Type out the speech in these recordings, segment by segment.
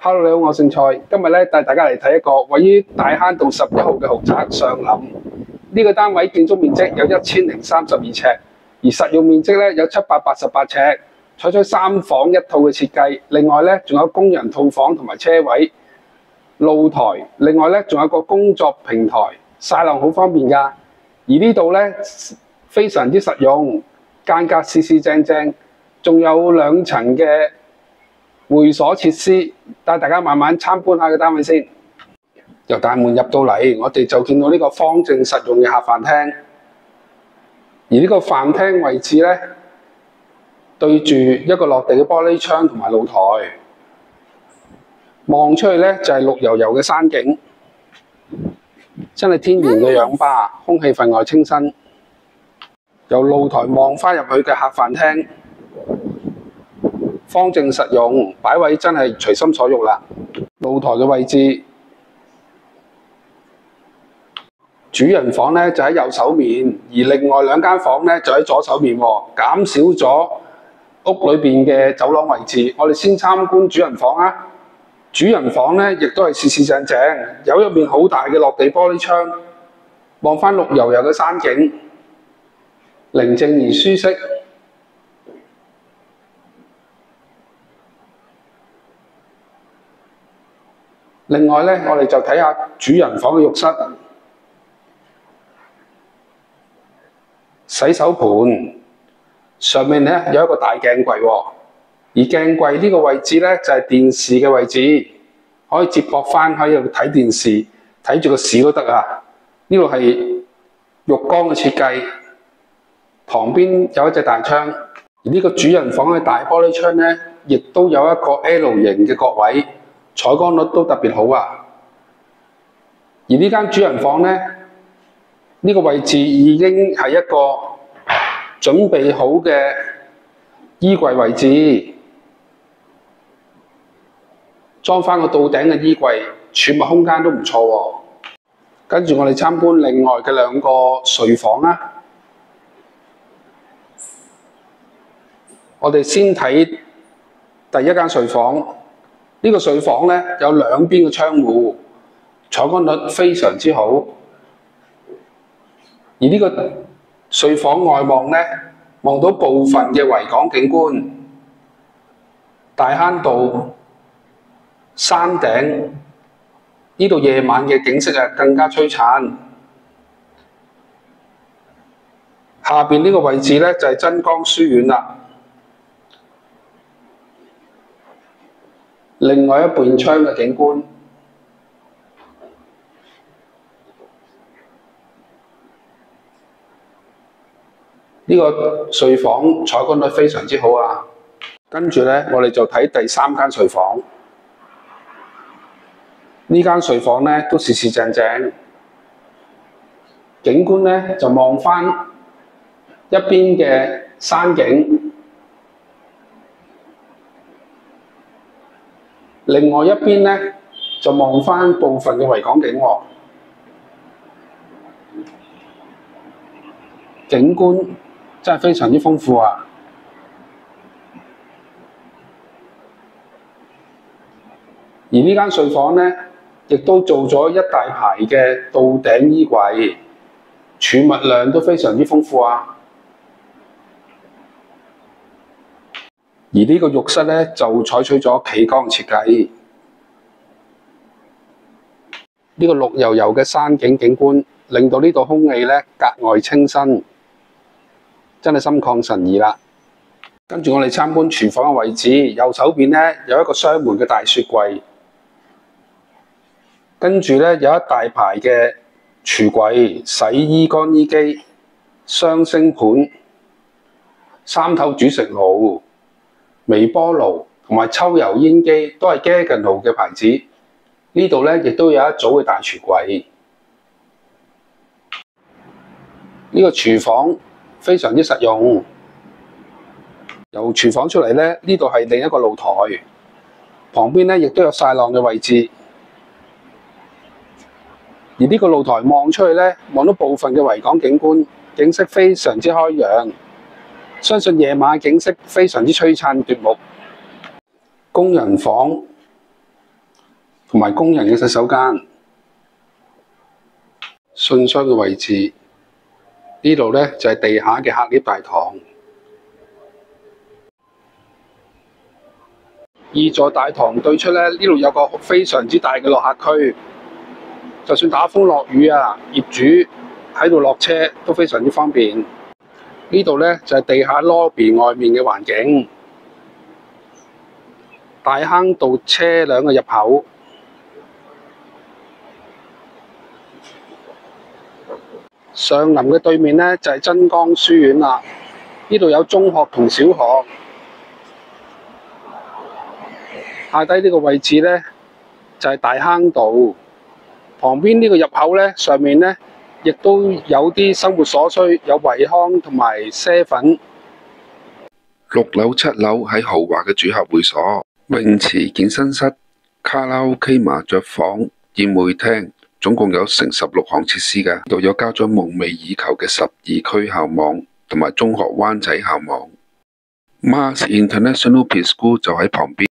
Hello，你好，我姓蔡。今日咧帶大家嚟睇一個位於大坑道11號嘅豪宅上林。呢個單位建築面積有1032尺，而實用面積咧有788尺，採取3房1套嘅設計。另外咧仲有工人套房同埋車位、露台。另外咧仲有個工作平台，曬浪好方便㗎。而呢度咧非常之實用，間隔四四正正，仲有2層嘅會所設施，帶大家慢慢參觀下個單位先。由大門入到嚟，我哋就見到呢個方正實用嘅客飯廳。而呢個飯廳位置咧，對住一個落地嘅玻璃窗同埋露台，望出去咧就係綠油油嘅山景，真係天然嘅氧吧，空氣分外清新。由露台望翻入去嘅客飯廳，方正實用，擺位真係隨心所欲啦。露台嘅位置，主人房咧就喺右手面，而另外2間房咧就喺左手面喎，減少咗屋裏邊嘅走廊位置。我哋先參觀主人房啊。主人房咧亦都係四四正正，有一面好大嘅落地玻璃窗，望翻綠油油嘅山景，寧靜而舒適。另外咧，我哋就睇下主人房嘅浴室、洗手盤，上面咧有一個大鏡櫃喎。而鏡櫃呢個位置咧就係電視嘅位置，可以接駁翻喺度睇電視，睇住個市都得啊。呢度係浴缸嘅設計，旁邊有一隻大窗。而呢個主人房嘅大玻璃窗咧，亦都有一個 L 型嘅角位。採光率都特別好啊！而呢間主人房咧，呢個位置已經係一個準備好嘅衣櫃位置，裝翻個到頂嘅衣櫃，儲物空間都唔錯喎。跟住我哋參觀另外嘅2個睡房啊！我哋先睇第1間睡房。呢個睡房咧有2邊嘅窗戶，採光率非常之好。而呢個睡房外望咧，望到部分嘅維港景觀，大坑道、山頂，呢度夜晚嘅景色啊更加璀璨。下邊呢個位置咧就係真光書院啦。另外一邊窗嘅景觀，呢個睡房採光率非常之好啊！跟住咧，我哋就睇第3間睡房。呢間睡房咧都四四正正，景觀咧就望翻一邊嘅山景。另外一邊咧就望翻部分嘅維港景喎，景觀真係非常之豐富啊！而呢間睡房咧，亦都做咗一大排嘅到頂衣櫃，儲物量都非常之豐富啊！而呢個浴室咧就採取咗企缸設計，呢個綠油油嘅山景景觀，令到呢度空氣咧格外清新，真係心曠神怡啦。跟住我哋參觀廚房嘅位置，右手邊咧有一個雙門嘅大雪櫃，跟住咧有一大排嘅櫥櫃、洗衣乾衣機、雙星盤、3頭煮食爐、微波爐同埋抽油煙機都係 Gaggenau 嘅牌子。呢度咧亦都有一組嘅大櫥櫃。呢個廚房非常之實用。由廚房出嚟咧，呢度係另一個露台，旁邊咧亦都有曬浪嘅位置。而呢個露台望出去咧，望到部分嘅維港景觀，景色非常之開揚。相信夜晚嘅景色非常之璀璨奪目。工人房同埋工人嘅洗手間。信箱嘅位置呢度咧就係地下嘅客 𨋢 大堂。2座大堂對出咧，呢度有個非常之大嘅落客區，就算打風落雨啊，業主喺度落車都非常之方便。呢度咧就係地下 lobby 外面嘅環境。大坑道車輛嘅入口。上林嘅對面咧就係真光書院啦。呢度有中學同小學。下低呢個位置咧就係大坑道。旁邊呢個入口咧上面咧亦都有啲生活所需，有惠康同埋啡粉。6樓、7樓喺豪華嘅主客會所、泳池、健身室、卡拉 OK、麻雀房、宴會廳，總共有成16項設施㗎。度有家長夢寐以求嘅12區校網同埋中學灣仔校網。Mars International Preschool 就喺旁邊。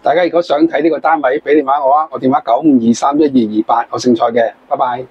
大家如果想睇呢個單位，俾電話我啊，我電話95231228，我姓蔡嘅，拜拜。